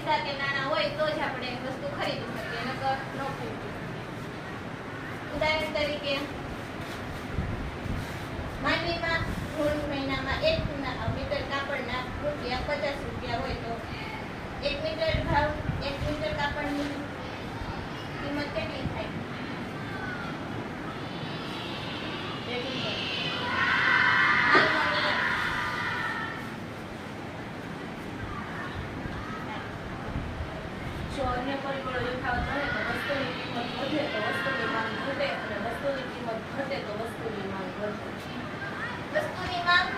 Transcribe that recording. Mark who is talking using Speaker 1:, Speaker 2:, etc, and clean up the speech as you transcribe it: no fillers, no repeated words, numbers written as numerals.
Speaker 1: પૈસા કે નાના હોય તો જ આપણે વસ્તુ ખરીદી શકીએ, નકર ન ખરીદી. ઉદાહરણ તરીકે માંડવીમાં જૂન મહિનામાં 1 મીટર કાપડના રૂપિયા 50 રૂપિયા હોય તો 1 મીટર કાપડની કિંમત કેટલી થાય?
Speaker 2: જો અન્ય પરિબળો યથાવત રહે તો વસ્તુની કિંમત વધે તો વસ્તુની માંગ ઘટે, અને વસ્તુની કિંમત ઘટે તો વસ્તુની માંગ વધે.
Speaker 1: વસ્તુની માંગ